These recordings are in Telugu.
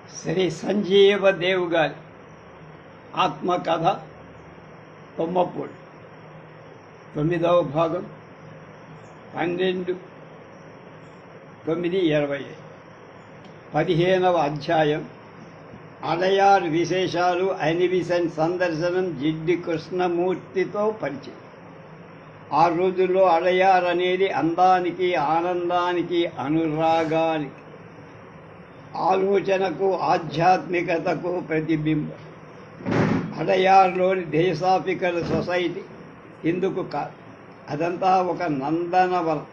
శ్రీ సంజీవ దేవ్ గారి ఆత్మకథ తొమ్మపూడి 9వ భాగం 12/9/20. 15వ అధ్యాయం. అడయార్ విశేషాలు. అనిబిసెంట్ సందర్శనం. జిడ్డి కృష్ణమూర్తితో పరిచయం. ఆ రోజుల్లో అడయార్ అనేది అందానికి, ఆనందానికి, అనురాగానికి, ఆలోచనకు, ఆధ్యాత్మికతకు ప్రతిబింబం. అడయార్లోని థియోసాఫికల్ సొసైటీ ఇందుకు కాదు. అదంతా ఒక నందనవనం.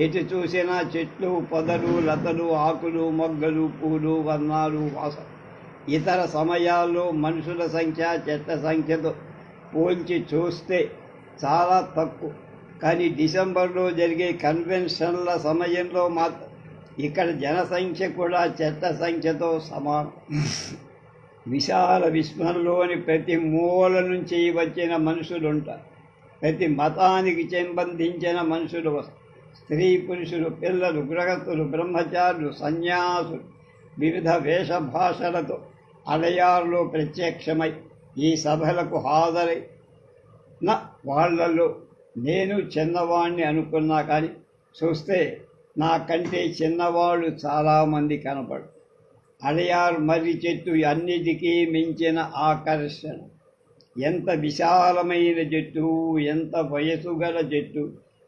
ఎటు చూసినా చెట్లు, పొదలు, లతలు, ఆకులు, మొగ్గలు, పూలు, వర్ణాలు, వాసన. ఇతర సమయాల్లో మనుషుల సంఖ్య చెట్ల సంఖ్యతో పోల్చి చూస్తే చాలా తక్కువ. కానీ డిసెంబర్లో జరిగే కన్వెన్షన్ల సమయంలో మాత్రం ఇక్కడ జనసంఖ్య కూడా చెట్ల సంఖ్యతో సమానం. విశాల విశ్వంలోని ప్రతి మూల నుంచి వచ్చిన మనుషులుంటారు. ప్రతి మతానికి సంబంధించిన మనుషులు వస్తారు. స్త్రీ, పురుషులు, పిల్లలు, గృహస్థులు, బ్రహ్మచారులు, సన్యాసులు వివిధ వేషభాషలతో అడయార్లో ప్రత్యక్షమై ఈ సభలకు హాజరైన వాళ్లలో నేను చిన్నవాణ్ణి అనుకున్నా. కానీ చూస్తే నాకంటే చిన్నవాళ్ళు చాలామంది కనపడు. అడయార్ మర్రి చెట్టు అన్నిటికీ మించిన ఆకర్షణ. ఎంత విశాలమైన చెట్టు, ఎంత వయసు గల చెట్టు,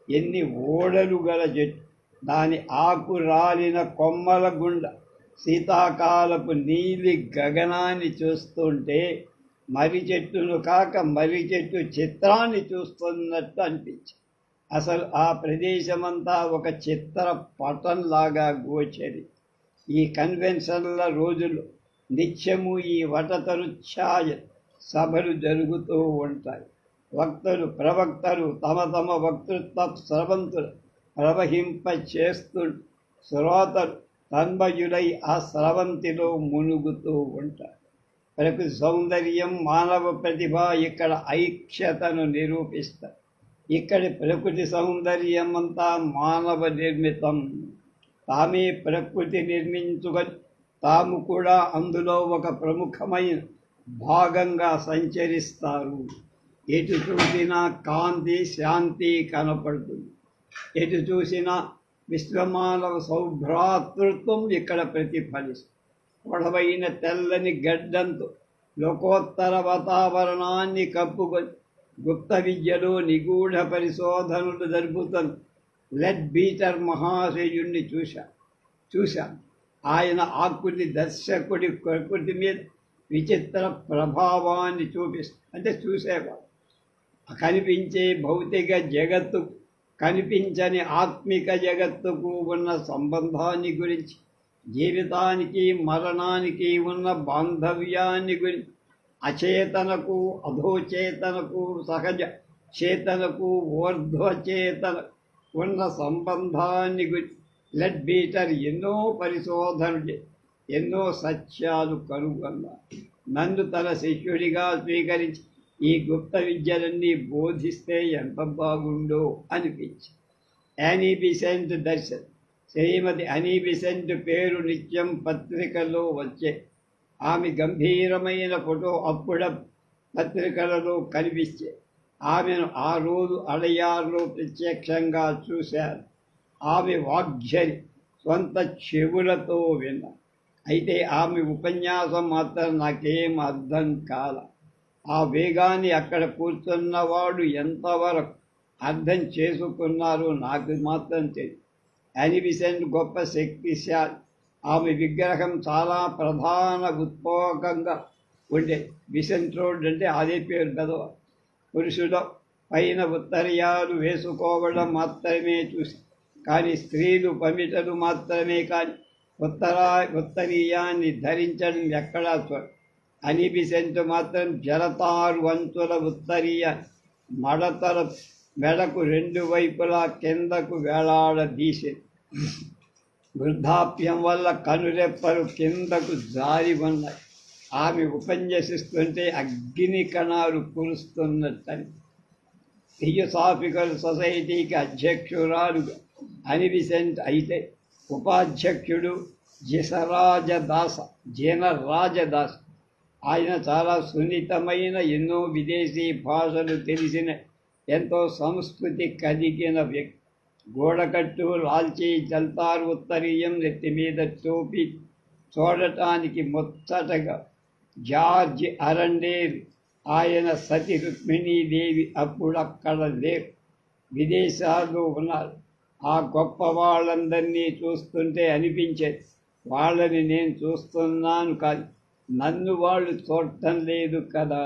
ఎన్ని ఓడలు గల చెట్టు. దాని ఆకు రాలిన కొమ్మల గుండా శీతాకాలపు నీలి గగనాన్ని చూస్తుంటే మర్రి చెట్టును కాక మర్రి చెట్టు చిత్రాన్ని చూస్తున్నట్టు అనిపించింది. అసలు ఆ ప్రదేశమంతా ఒక చిత్ర పటంలాగా గోచరి. ఈ కన్వెన్షన్ల రోజుల్లో నిత్యము ఈ వటతరుఛాయ సభలు జరుగుతూ ఉంటాయి. వక్తలు, ప్రవక్తలు తమ తమ వక్తృత్వ స్రవంతులు ప్రవహింప చేస్తూ శ్రోతలు తన్మయులై ఆ స్రవంతిలో మునుగుతూ ఉంటారు. ప్రకృతి సౌందర్యం, మానవ ప్రతిభ ఇక్కడ ఐక్యతను నిరూపిస్తారు. ఇక్కడి ప్రకృతి సౌందర్యం అంతా మానవ నిర్మితం. తామే ప్రకృతి నిర్మించుకొని తాము కూడా అందులో ఒక ప్రముఖమైన భాగంగా సంచరిస్తారు. ఎటు చూసినా కాంతి, శాంతి కనపడుతుంది. ఎటు చూసినా విశ్వమానవ సౌభ్రాతృత్వం ఇక్కడ ప్రతిఫలిస్తుంది. పొడవైన తెల్లని గడ్డంతో లోకోత్తర వాతావరణాన్ని కప్పుకొని గుప్త విద్యలో నిగూఢ పరిశోధనలు జరుపుతున్న లెడ్ బీటర్ మహాశయుణ్ణి చూశాను. ఆయన ఆకృతి దర్శకుడి ప్రకృతి మీద విచిత్ర ప్రభావాన్ని చూపిస్తుంది. చూసేవాడు. కనిపించే భౌతిక జగత్తు, కనిపించని ఆత్మిక జగత్తుకు ఉన్న సంబంధాన్ని గురించి, జీవితానికి మరణానికి ఉన్న బాంధవ్యాన్ని గురించి, అచేతనకు, అధోచేతనకు, సహజ చేతనకు, ఊర్ధ్వచేతనకు ఉన్న సంబంధాన్ని గురించి లెడ్ బీటర్ ఎన్నో పరిశోధనలు, ఎన్నో సత్యాలు కనుగొన్నారు. నన్ను తన శిష్యుడిగా స్వీకరించి ఈ గుప్త విద్యలన్నీ బోధిస్తే ఎంత బాగుండో అనిపించి యానీ బీసెంట్ దర్శనం. శ్రీమతి అనీ బీసెంట్ పేరు నిత్యం పత్రికల్లో వచ్చే. ఆమె గంభీరమైన ఫోటో అప్పుడ పత్రికలలో కనిపించే. ఆమెను ఆ రోజు అడయార్లో ప్రత్యక్షంగా చూశారు. ఆమె వాగ్జరి సొంత చెవులతో విన్నా. అయితే ఆమె ఉపన్యాసం మాత్రం నాకేం అర్థం కాల. ఆ వేగాన్ని అక్కడ కూర్చున్నవాడు ఎంతవరకు అర్థం చేసుకున్నారో నాకు మాత్రం తెలియదు. అనీ బీసెంట్ గొప్ప శక్తిశాలి. ఆమె విగ్రహం చాలా ప్రధాన ఉత్పోకంగా ఉండే. బీసెంట్ రోడ్ అంటే అదే పేరు కదా. పురుషుడు పైన ఉత్తరీయాలు వేసుకోవడం మాత్రమే చూసి, కానీ స్త్రీలు పమిటలు మాత్రమే కానీ ఉత్తరీయాన్ని ధరించడం ఎక్కడా చూడ. అనీ బీసెంట్ మాత్రం జలతారు అంచుల ఉత్తరీయ మడతల మెడకు 2 వైపులా కిందకు వేలాడదీసింది. వృద్ధాప్యం వల్ల కనురెప్పలు కిందకు జారి ఉన్నాయి. ఆమె ఉపన్యసిస్తుంటే అగ్ని కణాలు కురుస్తున్నట్టని. థియోసాఫికల్ సొసైటీకి అధ్యక్షురాలుగా అనీ బీసెంట్ అయితే, ఉపాధ్యక్షుడు జిసరాజదాస జినరాజదాస. ఆయన చాలా సున్నితమైన, ఎన్నో విదేశీ భాషలు తెలిసిన, ఎంతో సంస్కృతి కలిగిన వ్యక్తి. గోడకట్టు, లాల్చీ, జల్తార్ ఉత్తరీయం, నెత్తి మీద టోపీ, చూడటానికి ముచ్చటగా. జార్జ్ అరండేల్, ఆయన సతి రుక్మిణీదేవి అప్పుడక్కడ లేరు, విదేశాల్లో ఉన్నారు. ఆ గొప్ప వాళ్ళందరినీ చూస్తుంటే అనిపించేది, వాళ్ళని నేను చూస్తున్నాను కాదు, నన్ను వాళ్ళు చూడటం లేదు కదా.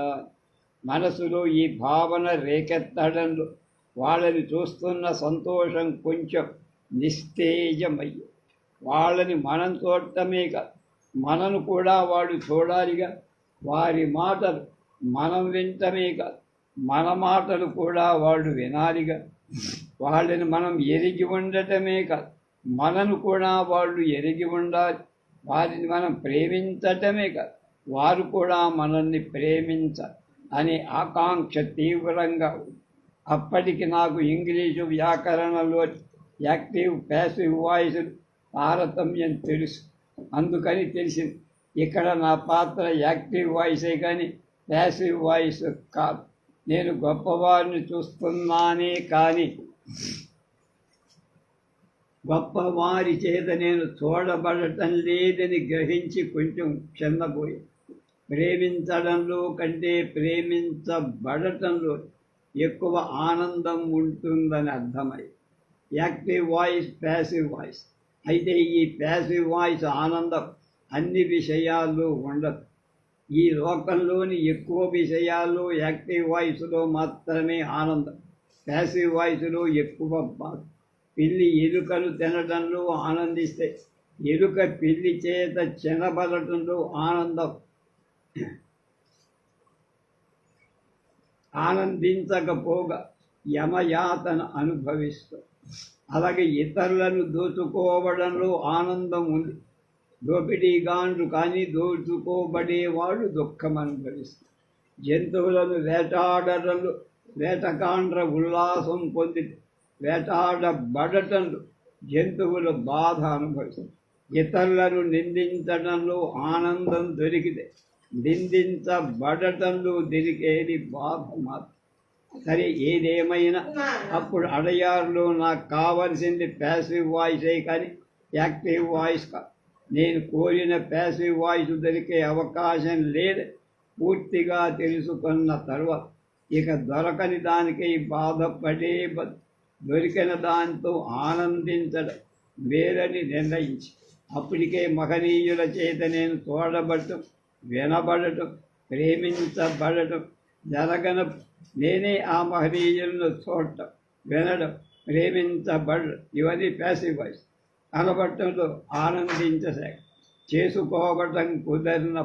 మనసులో ఈ భావన రేకెత్తడంలో వాళ్ళని చూస్తున్న సంతోషం కొంచెం నిస్తేజమయ్యి, వాళ్ళని మనం చూడటమే కాదు, మనను కూడా వాళ్ళు చూడాలిగా. వారి మాటలు మనం వింటమే కాదు, మన మాటలు కూడా వాళ్ళు వినాలిగా. వాళ్ళని మనం ఎరిగి ఉండటమే కాదు, మనను కూడా వాళ్ళు ఎరిగి ఉండాలి. వారిని మనం ప్రేమించటమే కాదు, వారు కూడా మనల్ని ప్రేమించాలి అనే ఆకాంక్ష తీవ్రంగా ఉంది. అప్పటికి నాకు ఇంగ్లీషు వ్యాకరణంలో యాక్టివ్ ప్యాసివ్ వాయిస్ తారతమ్యం తెలుసు. అందుకని తెలిసింది, ఇక్కడ నా పాత్ర యాక్టివ్ వాయిసే కానీ ప్యాసివ్ వాయిస్ కాదు. నేను గొప్పవారిని చూస్తున్నానే కానీ గొప్పవారి చేత నేను చూడబడటం లేదని గ్రహించి కొంచెం క్షన్నపోయి, ప్రేమించడంలో కంటే ప్రేమించబడటంలో ఎక్కువ ఆనందం ఉంటుందని అర్థమై. Active voice, passive voice. అయితే ఈ ప్యాసివ్ వాయిస్ ఆనందం అన్ని విషయాల్లో ఉండదు. ఈ లోకంలోని ఎక్కువ విషయాల్లో యాక్టివ్ వాయిస్లో మాత్రమే ఆనందం, ప్యాసివ్ వాయిస్లో ఎక్కువ బాధ. పిల్లి ఎలుకలు తినడంలో ఆనందిస్తే ఎలుక పిల్లి చేత చినబడటంలో ఆనందం. ఆనందించకపోగా యమయాతన అనుభవిస్తాం. అలాగే ఇతరులను దోచుకోవడంలో ఆనందం ఉంది. దోపిడీగాండ్రు కానీ దోచుకోబడేవాడు దుఃఖం అనుభవిస్తారు. జంతువులను వేటాడటంలో వేటకాండ్ర ఉల్లాసం పొంది వేటాడబడటంలో జంతువులు బాధ అనుభవిస్తారు. ఇతరులను నిందించడంలో ఆనందం దొరికితే నిందించబడటంలో దొరికేది బాధ మాత్రం. సరే, ఏదేమైనా అప్పుడు అడయారులో నాకు కావలసింది ప్యాసివ్ వాయిసే కానీ యాక్టివ్ వాయిస్ కాదు. నేను కోరిన ప్యాసివ్ వాయిస్ దొరికే అవకాశం లేదు. పూర్తిగా తెలుసుకున్న తర్వాత ఇక దొరకని దానికి బాధపడే దొరికిన దాంతో ఆనందించడం వేరని నిర్ణయించి, అప్పటికే మహనీయుల చేత నేను చూడబడటం, వినబడటం, ప్రేమించబడటం జరగన నేనే ఆ మహనీయులను చూడటం, వినడం, ప్రేమించబడడం ఇవన్నీ ప్యాసివ్ వాయిస్. కనబడటంలో ఆనందించసాగ. చేసుకోవటం కుదరిన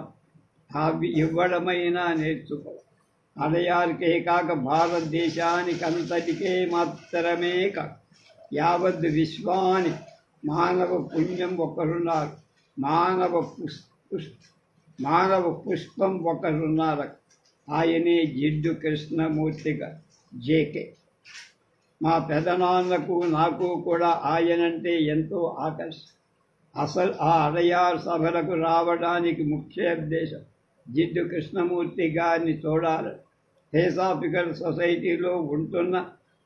అవి ఇవ్వడమైనా నేర్చుకో. అడయారికే కాక భారతదేశానికి అంతటికే మాత్రమే కాక యావత్ విశ్వాని మానవ పుణ్యం ఒకరున్నారు, మానవ పుష్పం ఒకరున్నారు. ఆయనే జిడ్డు కృష్ణమూర్తిగా జేకే. మా పెదనాన్నకు నాకు కూడా ఆయనంటే ఎంతో ఆకర్షణ. అసలు ఆ అడయార్ సభలకు రావడానికి ముఖ్య ఉద్దేశం జిడ్డు కృష్ణమూర్తి గారిని చూడాలి. థియోసాఫికల్ సొసైటీలో ఉంటున్న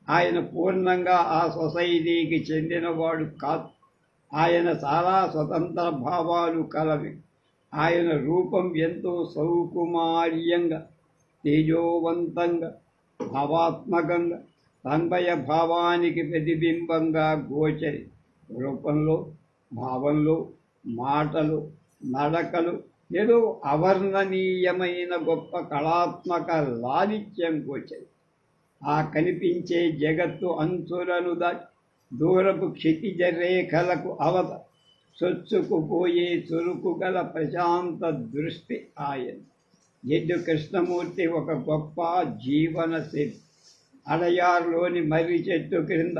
ఆయన పూర్ణంగా ఆ సొసైటీకి చెందినవాడు కాదు. ఆయన చాలా స్వతంత్ర భావాలు కలవి. ఆయన రూపం ఎంతో సౌకుమార్యంగా, తేజోవంతంగా, భావాత్మకంగా, తన్మయ భావానికి ప్రతిబింబంగా గోచరి. రూపంలో, భావంలో, మాటలు, నడకలు ఏదో అవర్ణనీయమైన గొప్ప కళాత్మక లాలిత్యం గోచరి. ఆ కనిపించే జగత్తు అంచులను దాటి దూరపు క్షితిజ రేఖలకు అవత చొచ్చుకుపోయే చురుకు గల ప్రశాంత దృష్టి ఆయన. జిడ్డు కృష్ణమూర్తి ఒక గొప్ప జీవన శిల్పి. అడయారులోని మర్రి చెట్టు క్రింద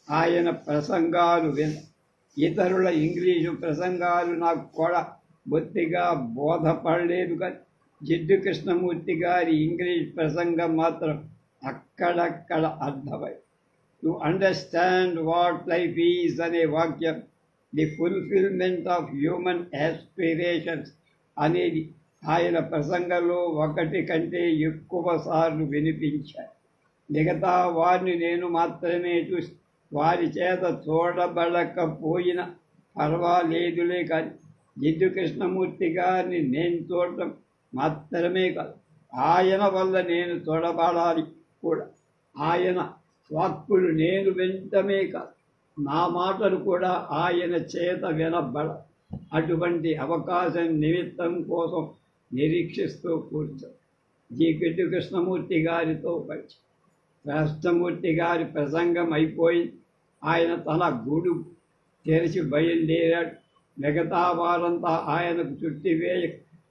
ఆయన ప్రసంగాలు విన. ఇతరుల ఇంగ్లీషు ప్రసంగాలు నాకు కూడా బొత్తిగా బోధపడలేదు, కానీ జిడ్డు కృష్ణమూర్తి గారి ఇంగ్లీష్ ప్రసంగం మాత్రం అక్కడక్కడ అర్థమై. To understand what life is అనే వాక్యం the fulfilment of human aspirations అనేది ఆయన ప్రసంగంలో ఒకటి కంటే ఎక్కువ సార్లు వినిపించారు. మిగతా వారిని నేను మాత్రమే చూసి వారి చేత చూడబడకపోయినా పర్వాలేదులే, కానీ జిడ్డు కృష్ణమూర్తి గారిని నేను చూడటం మాత్రమే కాదు, ఆయన వల్ల నేను చూడబడాలి కూడా. ఆయన వాక్కులు నేను వినటమే కాదు, నా మాటలు కూడా ఆయన చేత వినబడ. అటువంటి అవకాశం నిమిత్తం కోసం నిరీక్షిస్తూ కూర్చో. జిడ్డు కృష్ణమూర్తి గారితో వచ్చి కృష్ణమూర్తి గారి ప్రసంగం అయిపోయి ఆయన తన గూడు తెరిచి బయలుదేరాడు. మిగతా వారంతా ఆయనకు చుట్టివేయ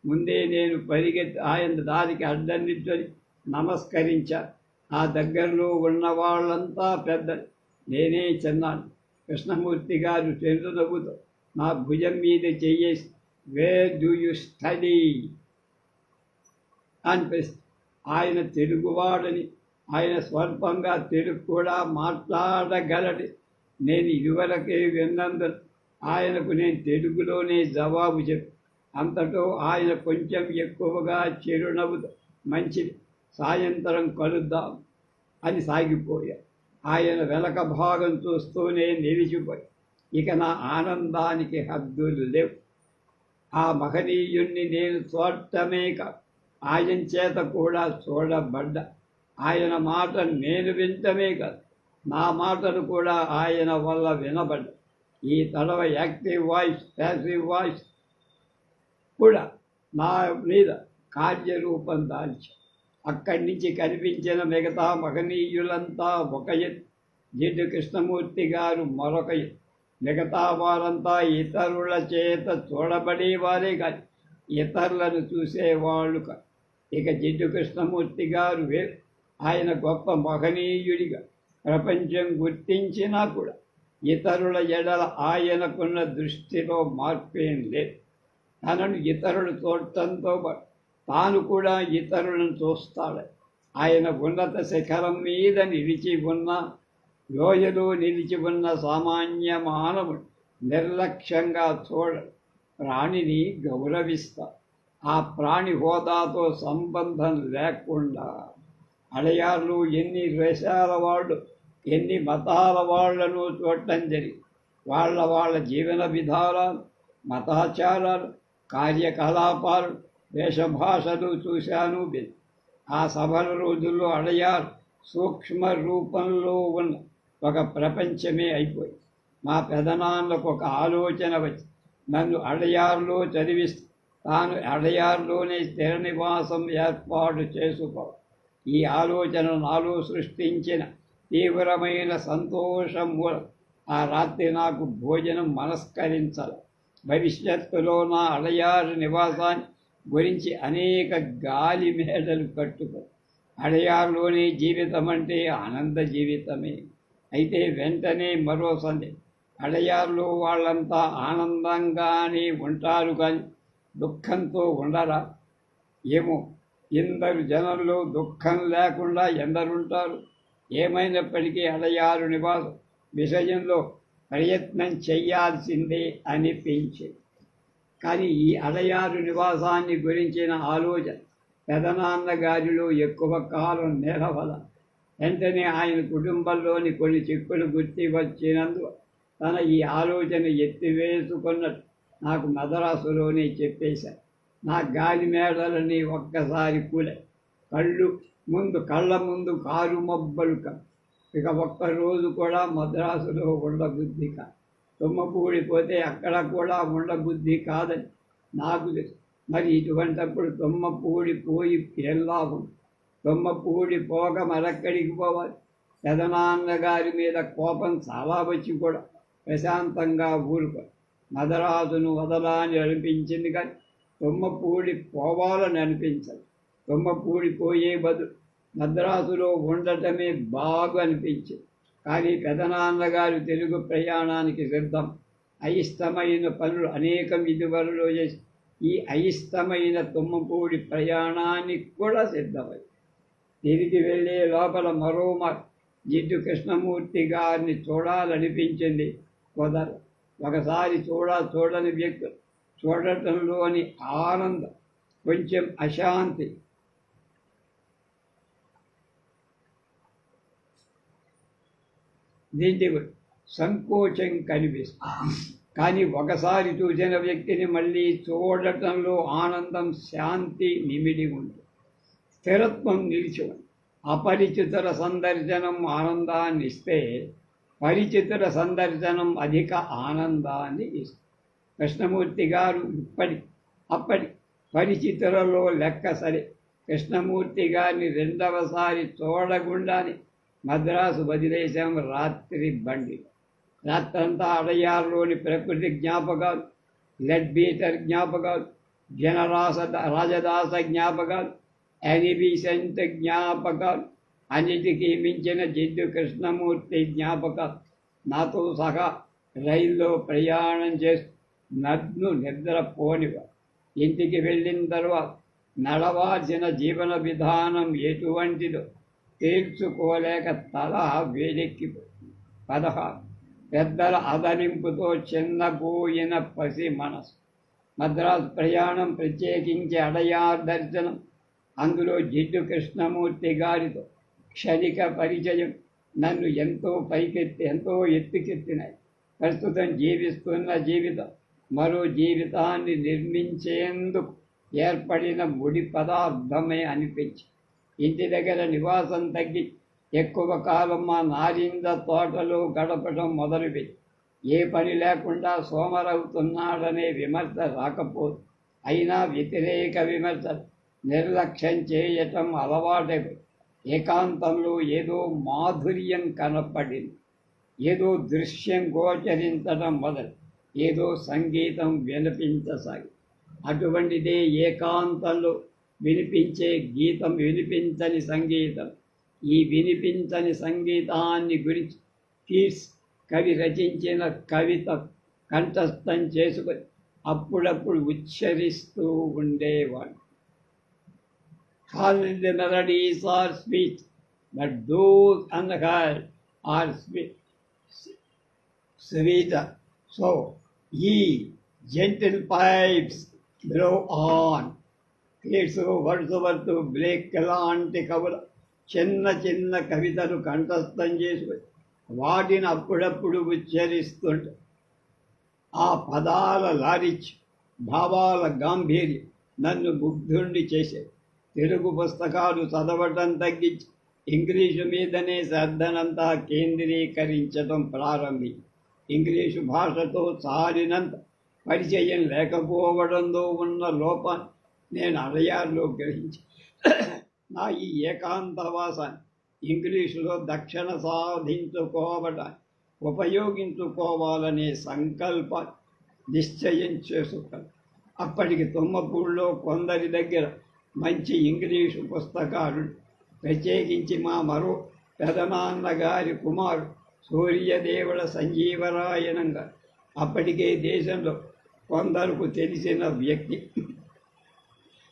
ముందే నేను పరిగెత్తి ఆయన దారికి అడ్డం నిల్చొని నమస్కరించాను. ఆ దగ్గరలో ఉన్న వాళ్ళంతా పెద్దలు, నేనే చిన్నాను. కృష్ణమూర్తి గారు చెండు నవ్వుతో నా భుజం మీద చెయ్యేసి వేర్ డూ యు స్టడీ అనిపిస్తుంది. ఆయన తెలుగువాడని, ఆయన స్వల్పంగా తెలుగు కూడా మాట్లాడగలడు. నేను ఇదివరకే విన్నందున ఆయనకు నేను తెలుగులోనే జవాబు చెప్పి అంతటో ఆయన కొంచెం ఎక్కువగా చిరునవ్వుతో మంచిది, సాయంత్రం కలుద్దాం అని సాగిపోయారు. ఆయన వెనక భాగం చూస్తూనే నిలిచిపోయి ఇక నా ఆనందానికి హద్దులు లేవు. ఆ మహనీయుణ్ణి నేను చూడటమే కాదు, ఆయన చేత కూడా చూడబడ్డా. ఆయన మాట నేను వింటమే కాదు, నా మాటలు కూడా ఆయన వల్ల వినబడ్డా. ఈ తడవ యాక్టివ్ వాయిస్, ప్యాసివ్ వాయిస్ కూడా నా మీద కార్యరూపం దాల్చి అక్కడి నుంచి కనిపించిన మిగతా మహనీయులంతా ఒక ఎత్తు, జిడ్డు కృష్ణమూర్తి గారు మరొక ఎత్తు. మిగతా వారంతా ఇతరుల చేత చూడబడేవారే కానీ ఇతరులను చూసేవాళ్ళు కాదు. ఇక జిడ్డు కృష్ణమూర్తి గారు వేరు. ఆయన గొప్ప మహనీయుడిగా ప్రపంచం గుర్తించినా కూడా ఇతరుల ఎడల ఆయనకున్న దృష్టిలో మార్పేం లేదు. తనను ఇతరులు చూడటంతో పాటు తాను కూడా ఇతరులను చూస్తాడు. ఆయన ఉన్నత శిఖరం మీద నిలిచి ఉన్న, లోయలో నిలిచి ఉన్న సామాన్య మానవుడు నిర్లక్ష్యంగా చూడడు, ప్రాణిని గౌరవిస్తా. ఆ ప్రాణి హోదాతో సంబంధం లేకుండా అడయార్లు ఎన్ని దేశాల వాళ్ళు, ఎన్ని మతాల వాళ్లను చూడటం జరిగింది. వాళ్ళ జీవన విధానాలు, మతాచారాలు, కార్యకలాపాలు, వేషభాషలు చూశాను. ఆ సభల రోజుల్లో అడయార్ సూక్ష్మ రూపంలో ఉన్న ఒక ప్రపంచమే అయిపోయి మా పెదనాన్నకు ఒక ఆలోచన వచ్చి నన్ను అడయార్లో చదివిస్తూ తాను అడయార్లోనే స్థిర నివాసం ఏర్పాటు చేసుకోవాలి. ఈ ఆలోచన నాలో సృష్టించిన తీవ్రమైన సంతోషం మూలం ఆ రాత్రి నాకు భోజనం మనస్కరించాలి. భవిష్యత్తులో నా అడయారు నివాసాన్ని గురించి అనేక గాలి మేడలు కట్టుకో. అడయారులోని జీవితం అంటే ఆనంద జీవితమే. అయితే వెంటనే మరో సందేహం, అడయారులో వాళ్ళంతా ఆనందంగానే ఉంటారు కానీ దుఃఖంతో ఉండరా? ఏమో, ఇందరు జనంలో దుఃఖం లేకుండా ఎందరుంటారు? ఏమైనప్పటికీ అడయారు నివాసం విషయంలో ప్రయత్నం చెయ్యాల్సిందే అనిపించింది. కానీ ఈ అడయారు నివాసాన్ని గురించిన ఆలోచన పెదనాన్నగారిలో ఎక్కువ కాలం నిలవల. వెంటనే ఆయన కుటుంబంలోని కొన్ని చిక్కులు గుర్తి వచ్చినందు తన ఈ ఆలోచన ఎత్తివేసుకున్నట్టు నాకు మద్రాసులోనే చెప్పేశారు. నా గాలి మేడలని ఒక్కసారి కూలే, కళ్ళ ముందు కారు మబ్బలు ఇక ఒక్కరోజు కూడా మద్రాసులో ఉండబుద్ధి కాదు. తుమ్మపూడిపోతే అక్కడ కూడా ఉండబుద్ధి కాదని నాకు తెలుసు. మరి ఇటువంటప్పుడు తుమ్మపూడిపోయి ఎల్లాభం? తుమ్మపూడిపోక మరెక్కడికి పోవాలి? పెదనాన్నగారి మీద కోపం చాలా వచ్చి కూడా ప్రశాంతంగా ఊరుకో మద్రాసును వదలని అనిపించింది, కానీ తుమ్మపూడి పోవాలని అనిపించదు. తుమ్మపూడిపోయే బదులు మద్రాసులో ఉండటమే బాగా అనిపించింది. కానీ పెదనాన్నగారు తెలుగు ప్రయాణానికి సిద్ధం. అయిష్టమైన పనులు అనేకం ఇదివరలో చేసి ఈ అయిష్టమైన తుమ్మపూడి ప్రయాణానికి కూడా సిద్ధమై తిరిగి వెళ్ళే లోపల మరోమారు జిడ్డు కృష్ణమూర్తి గారిని చూడాలనిపించింది. ఒకసారి చూడని వ్యక్తులు చూడటంలోని ఆనందం, కొంచెం అశాంతి, దీనికి సంకోచం కనిపిస్తుంది. కానీ ఒకసారి చూసిన వ్యక్తిని మళ్ళీ చూడటంలో ఆనందం, శాంతి నిమిడి ఉంటుంది. స్థిరత్వం నిలిచి ఉంది. అపరిచితుల సందర్శనం ఆనందాన్ని ఇస్తే పరిచితుల సందర్శనం అధిక ఆనందాన్ని ఇస్తుంది. కృష్ణమూర్తి గారు అప్పటి పరిచితులలో లెక్క సరే. కృష్ణమూర్తి గారిని రెండవసారి చూడకుండానే మద్రాసు వదిలేశాం రాత్రి బండి. రాత్రంతా అడయారులోని ప్రకృతి జ్ఞాపకాలు, లెడ్ బీటర్ జ్ఞాపకాలు, రాజదాస జ్ఞాపకాలు, యానిబీసెంట్ జ్ఞాపకాలు, అన్నిటికీ మించిన జిడ్డు కృష్ణమూర్తి జ్ఞాపకాలు నాతో సహా రైల్లో ప్రయాణం చేస్తూ నన్ను నిద్రపోనివారు. ఇంటికి వెళ్ళిన తర్వాత నడవాల్సిన జీవన విధానం ఎటువంటిదో తేల్చుకోలేక తల వేడెక్కిపోతుంది. 16 పెద్దల అదలింపుతో చిన్నపోయిన పసి మనసు. మద్రాసు ప్రయాణం, ప్రత్యేకించి అడయార్ దర్శనం, అందులో జిడ్డు కృష్ణమూర్తి గారితో క్షణిక పరిచయం నన్ను ఎంతో ఎత్తుకెత్తినాయి. ప్రస్తుతం జీవిస్తున్న జీవితం మరో జీవితాన్ని నిర్మించేందుకు ఏర్పడిన ముడి పదార్థమే అనిపించి ఇంటి దగ్గర నివాసం తగ్గి ఎక్కువ కాలం మా నారింజ తోటలో గడపడం మొదలుపెట్టి ఏ పని లేకుండా సోమరవుతున్నాడనే విమర్శ రాకపోదు. అయినా వ్యతిరేక విమర్శ నిర్లక్ష్యం చేయటం అలవాటైపోయి ఏకాంతంలో ఏదో మాధుర్యం కనపడింది. ఏదో దృశ్యం గోచరించడం మొదలు, ఏదో సంగీతం వినిపించసాగి. అటువంటిదే ఏకాంతంలో వినిపించే గీతం, వినిపించని సంగీతం. ఈ వినిపించని సంగీతాన్ని గురించి కీట్స్ కవి రచించిన కవిత కంఠస్థం చేసుకొని అప్పుడప్పుడు ఉచ్చరిస్తూ ఉండేవాడు. Heard melodies are sweet, but those unheard are sweeter. So, ye gentle pipes blow on. Keats Wordsworth, Blake లాంటి కవుల చిన్న కవితలు కంఠస్థం చేసుకొని వాటిని అప్పుడప్పుడు ఉచ్చరిస్తుంటే ఆ పదాల లారిచ్, భావాల గాంభీర్యం నన్ను ముగ్ధుండి చేసేది. తెలుగు పుస్తకాలు చదవటం తగ్గించి ఇంగ్లీషు మీదనే శ్రద్ధనంతా కేంద్రీకరించడం ప్రారంభించి ఇంగ్లీషు భాషతో చాలినంత పరిచయం లేకపోవడంలో ఉన్న లోపాన్ని నేను అడయార్లో గ్రహించి నా ఈ ఏకాంతవాసాన్ని ఇంగ్లీషులో దక్షిణ సాధించుకోవడానికి ఉపయోగించుకోవాలనే సంకల్పాన్ని నిశ్చయం చేసుకున్నాను. అప్పటికి తుమ్మపూడిలో కొందరి దగ్గర మంచి ఇంగ్లీషు పుస్తకాలు, ప్రత్యేకించి మా మరో పెదనాన్నగారి కుమారుడు సూర్యదేవుల సంజీవరాయణం గారు అప్పటికే దేశంలో కొందరకు తెలిసిన వ్యక్తి.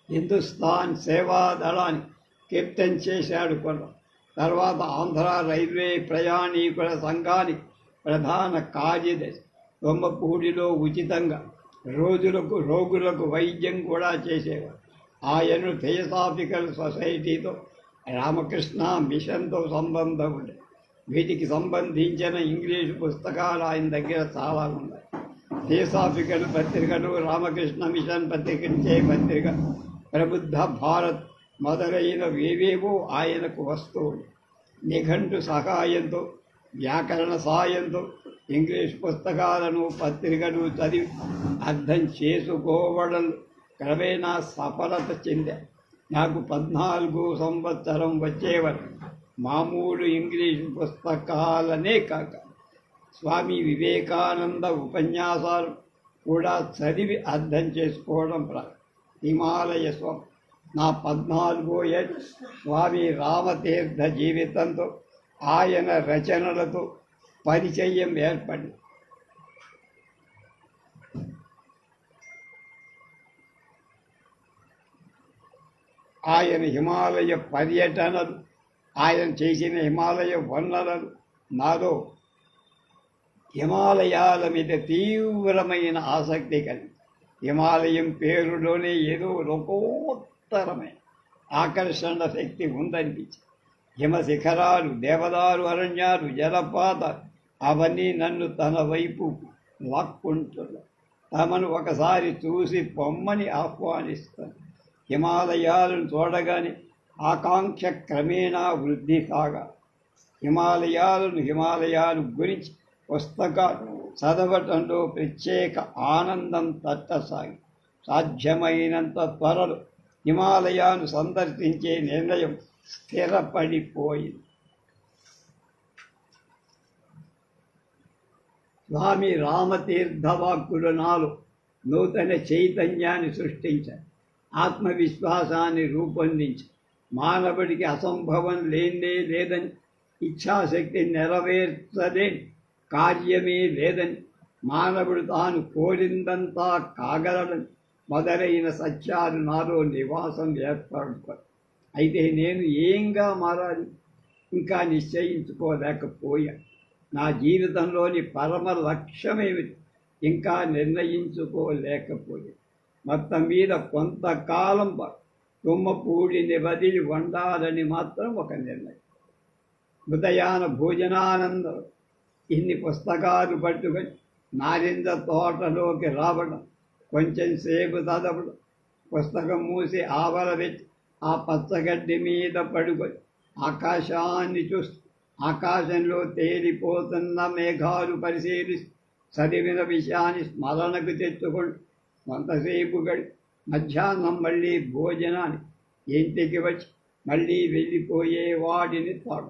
హిందుస్థాన్ సేవాదళాన్ని కెప్టెన్ చేశాడు కొన్నాం. తర్వాత ఆంధ్ర రైల్వే ప్రయాణికుల సంఘానికి ప్రధాన కార్యదర్శి. తుమ్మపూడిలో ఉచితంగా రోగులకు వైద్యం కూడా చేసేవాడు. ఆయనను థియోసాఫికల్ సొసైటీతో, రామకృష్ణ మిషన్తో సంబంధం ఉండేది. వీటికి సంబంధించిన ఇంగ్లీషు పుస్తకాలు ఆయన దగ్గర చాలా ఉన్నాయి. థియోసాఫికల్ పత్రికలు, రామకృష్ణ మిషన్ పత్రికించే పత్రిక, ప్రబుద్ధ భారత్ మొదలైనవేవేవో ఆయనకు వస్తువులు. నిఘంటు సహాయంతో, వ్యాకరణ సాయంతో ఇంగ్లీష్ పుస్తకాలను, పత్రికలు చదివి అర్థం చేసుకోవడం క్రమేణా సఫలత చెందా. నాకు 14 సంవత్సరం వచ్చేవరకు మామూలు ఇంగ్లీషు పుస్తకాలనే కాక స్వామి వివేకానంద ఉపన్యాసాలు కూడా చదివి అర్థం చేసుకోవడం హిమాలయ స్వామి నా 14వ ఏట స్వామి రామతీర్థ జీవితంతో, ఆయన రచనలతో పరిచయం ఏర్పడింది. ఆయన హిమాలయ పర్యటనలు, ఆయన చేసిన హిమాలయ వర్ణనలు నాలో హిమాలయాల మీద తీవ్రమైన ఆసక్తి కలిగి హిమాలయం పేరులోనే ఏదో లోకోత్తరమైన ఆకర్షణ శక్తి ఉందనిపించి హిమశిఖరాలు, దేవదారు అరణ్యాలు, జలపాతాలు అవన్నీ నన్ను తన వైపు లాక్కుంటున్నాయి. తమను ఒకసారి చూసి పొమ్మని ఆహ్వానిస్తాను. హిమాలయాలను చూడగానే ఆకాంక్ష క్రమేణా వృద్ధి కాగా హిమాలయాలు గురించి పుస్తకాలు చదవటంలో ప్రత్యేక ఆనందం తట్టసాగి సాధ్యమైనంత త్వరలో హిమాలయాను సందర్శించే నిర్ణయం స్థిరపడిపోయింది. స్వామి రామతీర్థవాక్కులు నాలో నూతన చైతన్యాన్ని సృష్టించారు. ఆత్మవిశ్వాసాన్ని రూపొందించి మానవుడికి అసంభవం లేనే లేదని, ఇచ్ఛాశక్తి నెరవేర్చలేని కార్యమే లేదని, మానవుడు తాను కోరిందంతా కాగలడని మొదలైన సత్యాలు నాలో నివాసం ఏర్పడుతాయి. అయితే నేను ఏంగా మారాలి? ఇంకా నిశ్చయించుకోలేకపోయా. నా జీవితంలోని పరమ లక్ష్యమేమిటి ఇంకా నిర్ణయించుకోలేకపోయా. మొత్తం మీద కొంతకాలం తుమ్మపూడిని వదిలి వండాలని మాత్రం ఒక నిర్ణయం. ఉదయాన భోజనానందం ఇన్ని పుస్తకాలు పట్టుకొని నారింజ తోటలోకి రావడం, కొంచెం సేపు చదవడం, పుస్తకం మూసి ఆవల పెట్టి ఆ పచ్చగడ్డి మీద పడుకొని ఆకాశాన్ని చూస్తూ ఆకాశంలో తేలిపోతున్న మేఘాలు పరిశీలిస్తూ చదివిన విషయాన్ని స్మరణకు తెచ్చుకుంటూ కొంతసేపు గడి మధ్యాహ్నం మళ్ళీ భోజనాన్ని ఇంటికి వచ్చి మళ్ళీ వెళ్ళిపోయే వాడిని తోట.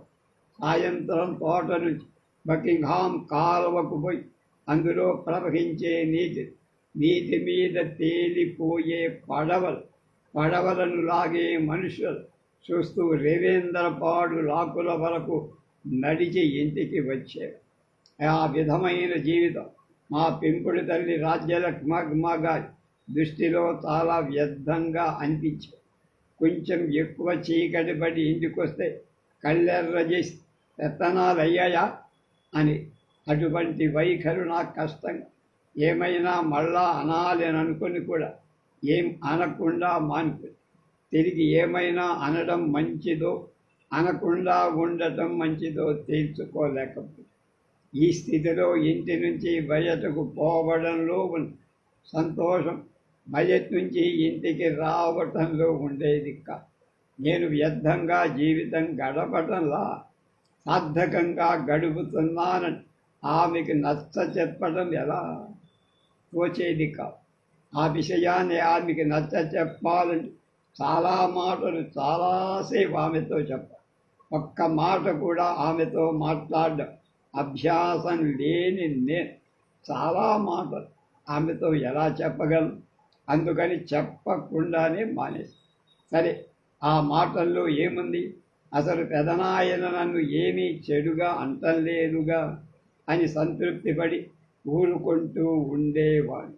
సాయంత్రం తోట నుంచి బకింగ్హామ్ కాలువకు పోయి అందులో ప్రవహించే నీటి మీద తేలిపోయే పడవలను లాగే మనుషులు చూస్తూ రేవేంద్రపాడు లాకుల వరకు నడిచి ఇంటికి వచ్చారు. ఆ విధమైన జీవితం మా పెంపుడు తల్లి రాజ్యలక్ష్మమ్మ గారి దృష్టిలో చాలా వ్యర్థంగా అనిపించింది. కొంచెం ఎక్కువ చీకటి పడి ఇంటికి వస్తే కళ్ళెర్ర చేసి పెత్తనాలయ్యాయా అని అటువంటి వైఖరు నాకు కష్టంగా, ఏమైనా మళ్ళా అనాలని అనుకుని కూడా ఏం అనకుండా మానుకుంది. తిరిగి ఏమైనా అనడం మంచిదో అనకుండా ఉండటం మంచిదో తేల్చుకోలేకపోయింది. ఈ స్థితిలో ఇంటి నుంచి బయటకు పోవడంలో ఉన్న సంతోషం బయట నుంచి ఇంటికి రావటంలో ఉండేది కాదు. నేను వ్యర్థంగా జీవితం గడపటంలా సార్థకంగా గడుపుతున్నానని ఆమెకు నచ్చ చెప్పడం ఎలా తోచేది కాదు. ఆ విషయాన్ని ఆమెకి నచ్చ చెప్పాలని చాలా మాటలు చాలాసేపు ఆమెతో చెప్పాలి. ఒక్క మాట కూడా ఆమెతో మాట్లాడడం అభ్యాసం లేని నేను చాలా మాటలు ఆమెతో ఎలా చెప్పగలను? అందుకని చెప్పకుండానే మానేసి, సరే ఆ మాటల్లో ఏముంది, అసలు పెదనాయన నన్ను ఏమీ చెడుగా అంటలేదుగా అని సంతృప్తి పడి ఊరుకుంటూ ఉండేవాడు.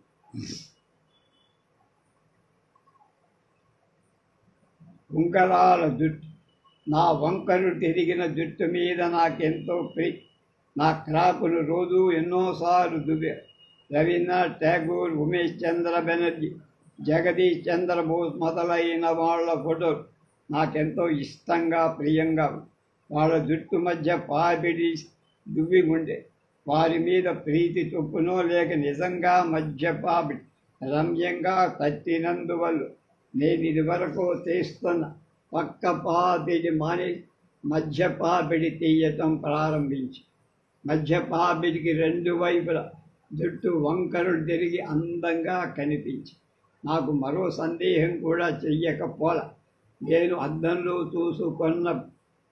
ఉంగరాల జుట్టు, నా వంకరు తిరిగిన జుట్టు మీద నాకెంతో ప్రీతి. నా క్రాపును రోజు ఎన్నోసార్లు దువ్వారు. రవీంద్రనాథ్ ఠాగూర్, ఉమేష్ చంద్ర బెనర్జీ, జగదీష్ చంద్ర బోస్ మొదలైన వాళ్ళ ఫోటోలు నాకెంతో ఇష్టంగా ప్రియంగా. వాళ్ళ జుట్టు మధ్య పాపిడి దువ్వి ఉండే. వారి మీద ప్రీతి చొప్పునో లేక నిజంగా మధ్య పాపిడి రమ్యంగా తట్టినందువల్ల నేను ఇదివరకు తీస్తున్న పక్క పాపిడి మాని మధ్య పాపిడి తీయటం ప్రారంభించి, మధ్య పాపిడికి రెండు వైపుల జుట్టు వంకరులు తిరిగి అందంగా కనిపించి నాకు మరో సందేహం కూడా చెయ్యకపోలా. నేను అద్దంలో చూసుకున్న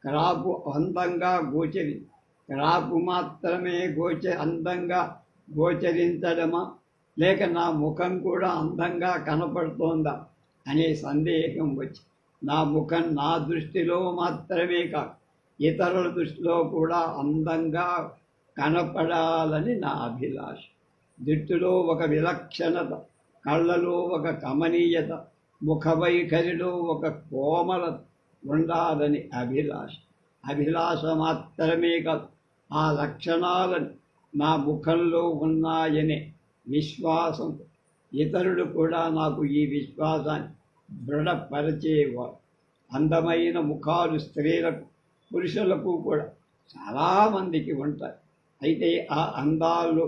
క్రాపు అందంగా క్రాపు మాత్రమే అందంగా గోచరించడమా, లేక నా ముఖం కూడా అందంగా కనపడుతోందా అనే సందేహం వచ్చి, నా ముఖం నా దృష్టిలో మాత్రమే కాదు ఇతరుల దృష్టిలో కూడా అందంగా కనపడాలని నా అభిలాష. జుట్టులో ఒక విలక్షణత, కళ్ళలో ఒక కమనీయత, ముఖ వైఖరిలో ఒక కోమలత ఉండాలని అభిలాష మాత్రమే కాదు, ఆ లక్షణాలను నా ముఖంలో ఉన్నాయనే విశ్వాసం ఇతరులు కూడా నాకు ఈ విశ్వాసాన్ని దృఢపరిచేవారు. అందమైన ముఖాలు స్త్రీలకు పురుషులకు కూడా చాలామందికి ఉంటాయి. అయితే ఆ అందాల్లో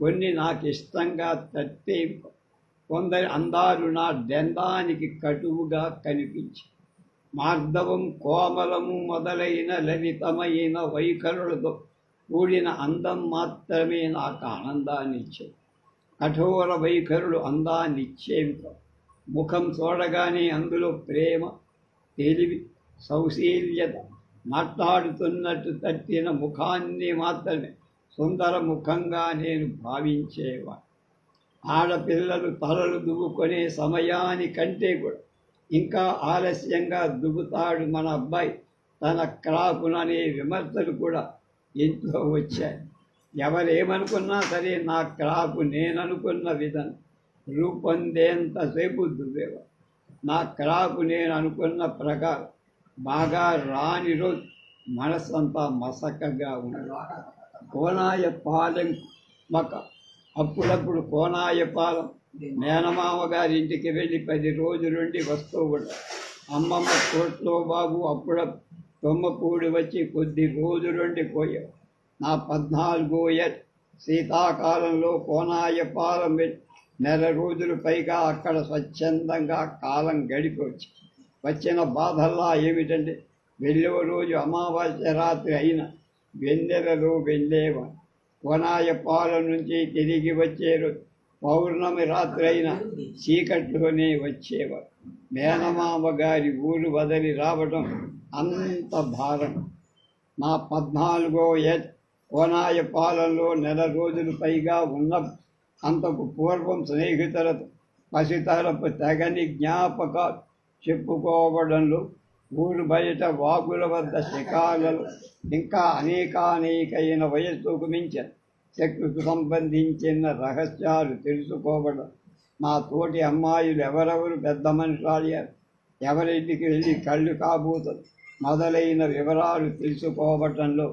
కొన్ని నాకు ఇష్టంగా తట్టే కొందరి అందాలు నా దెందానికి కటువుగా కనిపించి మార్దవం కోమలము మొదలైన లలితమైన వైఖరులతో కూడిన అందం మాత్రమే నాకు ఆనందాన్ని ఇచ్చేవి. కఠోర వైఖరులు అందాన్ని ఇచ్చేవి. ముఖం చూడగానే అందులో ప్రేమ, తెలివి, సౌశీల్యత మాట్లాడుతున్నట్టు తట్టిన ముఖాన్ని మాత్రమే సుందర ముఖంగా నేను భావించేవాడు. ఆడపిల్లలు తలలు దువ్వుకునే సమయానికంటే కూడా ఇంకా ఆలస్యంగా దువ్వుతాడు మన అబ్బాయి తన క్రాపుననే విమర్శలు కూడా ఎంతో వచ్చాయి. ఎవరేమనుకున్నా సరే నా క్రాపు నేననుకున్న విధంగా రూపొందేంతసేపు దువ్వేవాడు. నా క్రాపు నేను అనుకున్న ప్రకారం బాగా రాని రోజు మనసంతా మసకగా ఉంది. కోనాయపాలెం మక అప్పుడప్పుడు కోనాయపాలెం మేనమామ గారి ఇంటికి వెళ్ళి 10 రోజులుండి వస్తూ ఉంటాడు. అమ్మమ్మ కోట్లో బాబు అప్పుడప్పుడు తొమ్మపూడి వచ్చి కొద్ది రోజులుండి పోయాడు. నా 14వ ఏట శీతాకాలంలో కోనాయపాలెం వెళ్ళి 1 రోజులు పైగా అక్కడ స్వచ్ఛందంగా కాలం గడిపి వచ్చిన బాధల్లా ఏమిటంటే వెళ్ళే రోజు అమావాస్య రాత్రి అయిన వెన్నెలలో వెళ్ళేవాడు. కోనాయపాలెం నుంచి తిరిగి వచ్చే రోజు పౌర్ణమి రాత్రి అయిన చీకట్లోనే వచ్చేవాడు. మేనమామ గారి ఊరు వదిలి రావడం అంత భారం. నా 14వ ఏట కోనాయపాలెంలో 1 రోజులు పైగా ఉన్న అంతకు పూర్వం స్నేహితులతో పసితరపు తెగని జ్ఞాపకాలు చెప్పుకోవడంలో ఊరు బయట వాగుల వద్ద శిఖాలలో ఇంకా అనేకానేకైన వయస్సుకు మించిన శక్తికి సంబంధించిన రహస్యాలు తెలుసుకోవడం, నా తోటి అమ్మాయిలు ఎవరెవరు పెద్ద మనుషులు ఎవరింటికి వెళ్ళి కళ్ళు కాబోతుంది మొదలైన వివరాలు తెలుసుకోవటంలో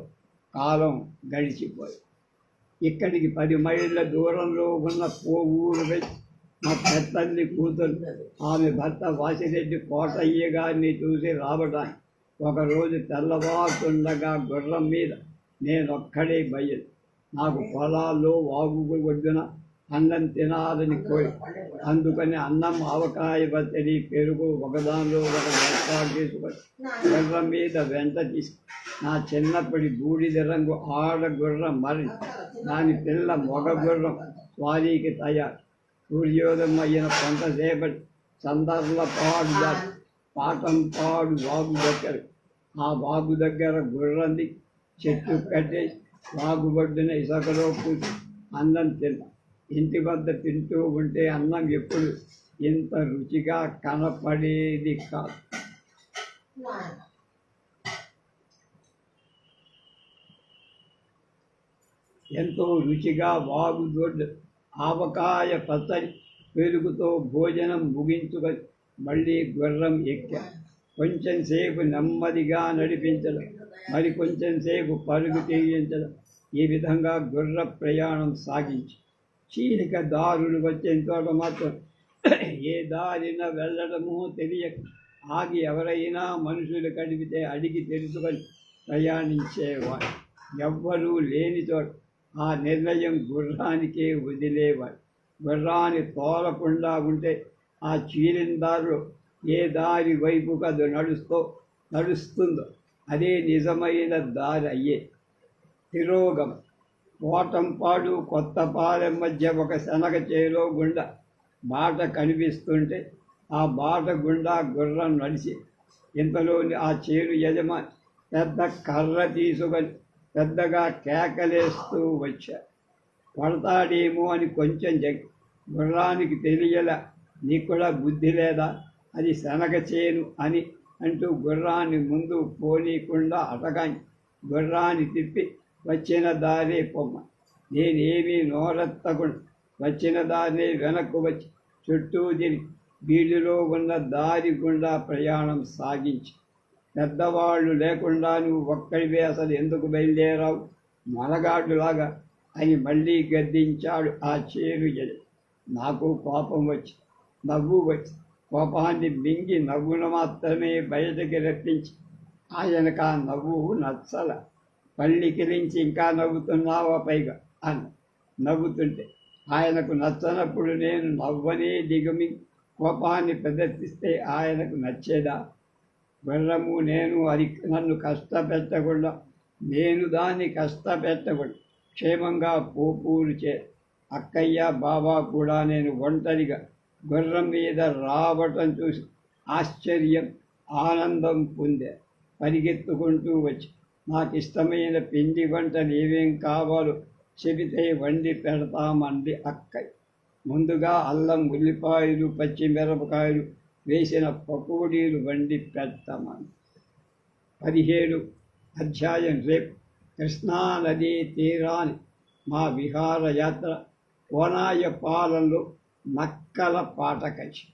కాలం గడిచిపోయి ఇక్కడికి 10 మైళ్ళ దూరంలో ఉన్న ఊరు వెళ్ళి మా పెద్దల్ని కూతురు ఆమె భర్త వాసిరెడ్డి కోటయ్య గారిని చూసి రావడానికి ఒకరోజు తెల్లవారుతుండగా గుర్రం మీద నేనొక్కడే బయలు. నాకు పొలాల్లో వాగు ఒడ్డున అన్నం తినాలని కోరి అందుకని అన్నం ఆవకాయ పచ్చడి పెరుగు ఒకదానిలో ఒక ఏర్పాటు చేసుకొని గుర్రం మీద వెంట తీసి నా చిన్నప్పటి బూడిద రంగు ఆడ గుర్రం మరి దాని పిల్ల మగ గుర్రం స్వారీకి తయారు. సూర్యోదయం అయిన కొంతసేపటి సందర్లపాడు పాటంపాడు వాగు దగ్గర ఆ వాగు దగ్గర గుర్రంది చెట్టు కట్టేసి వాగు ఒడ్డున ఇసుకలో కూర్చి అన్నం తిన్నా. ఇంటి వద్ద తింటూ ఉంటే అన్నం ఎప్పుడు ఇంత రుచిగా కనపడేది కాదు. ఎంతో రుచిగా వాగు దొడ్డు ఆవకాయ పచ్చడి పెరుగుతో భోజనం ముగించుకొని మళ్ళీ గుర్రం ఎక్కా. కొంచెం సేపు నెమ్మదిగా నడిపించడం, మరి కొంచెం సేపు పరుగు తీయించడం, ఈ విధంగా గుర్ర ప్రయాణం సాగించి చీలిక దారులు వచ్చిన చోట మాత్రం ఏ దారిన వెళ్ళడమో తెలియక ఆగి ఎవరైనా మనుషులు కడిపితే అడిగి తెలుసుకొని ప్రయాణించేవాడు. ఎవ్వరూ లేని చోట ఆ నిర్ణయం గుర్రానికే వదిలేవాడు. గుర్రాన్ని తోలకుండా ఉంటే ఆ చీలిన దారిలో ఏ దారి వైపుకు అది నడుస్తుందో అదే నిజమైన దారి అయ్యే. తిరోగం కోటంపాడు కొత్తపాలెం మధ్య ఒక శనగ చేలో గుండా బాట కనిపిస్తుంటే ఆ బాట గుండా గుర్రం నడిచి ఇంతలోని ఆ చేరు యజమాని పెద్ద కర్ర తీసుకొని పెద్దగా కేకలేస్తూ వచ్చాడు. కొడతాడేమో అని కొంచెం గుర్రానికి తెలియలా, నీకు కూడా బుద్ధి లేదా, అది శనగ చేను అని అంటూ గుర్రాన్ని ముందు పోనీకుండా అటకాని గుర్రాన్ని తిప్పి వచ్చిన దారే పొమ్మ. నేనేమీ నోరెత్తకుండా వచ్చిన దారినే వెనక్కు వచ్చి చుట్టూ తిరిగి వీధిలో ఉన్న దారి గుండా ప్రయాణం సాగించి, పెద్దవాళ్ళు లేకుండా నువ్వు ఒక్కడివే అసలు ఎందుకు బయలుదేరావు, మొనగాడులాగా అని మళ్ళీ గద్దించాడు ఆ చేరు జడి. నాకు కోపం వచ్చి నవ్వు వచ్చి కోపాన్ని మింగి నవ్వును మాత్రమే బయటకి రప్పించి ఆయనకు ఆ నవ్వు నచ్చల. పళ్ళికిలించి ఇంకా నవ్వుతున్నావా పైగా అని నవ్వుతుంటే ఆయనకు నచ్చనప్పుడు నేను నవ్వనే దిగమి కోపాన్ని ప్రదర్శిస్తే ఆయనకు నచ్చేదా? గుర్రము నేను అది నన్ను కష్టపెట్టకుండా నేను దాన్ని కష్టపెట్టకుండా క్షేమంగా పోపూరు అక్కయ్య బాబా కూడా నేను ఒంటరిగా గుర్రం మీద రావటం చూసి ఆశ్చర్యం ఆనందం పొందే పరిగెత్తుకుంటూ వచ్చి నాకు ఇష్టమైన పిండి వంటలు ఏమేం కావాలో చెబితే వండి పెడతామంది అక్కయ్య. ముందుగా అల్లం ఉల్లిపాయలు పచ్చిమిరపకాయలు వేసిన పకోడీలు వండి పెడతామని. 17 అధ్యాయం రేపు. కృష్ణానదీ తీరాని మా విహారయాత్ర కోనాయపాలెంలో నక్కల పాటకచ్చి.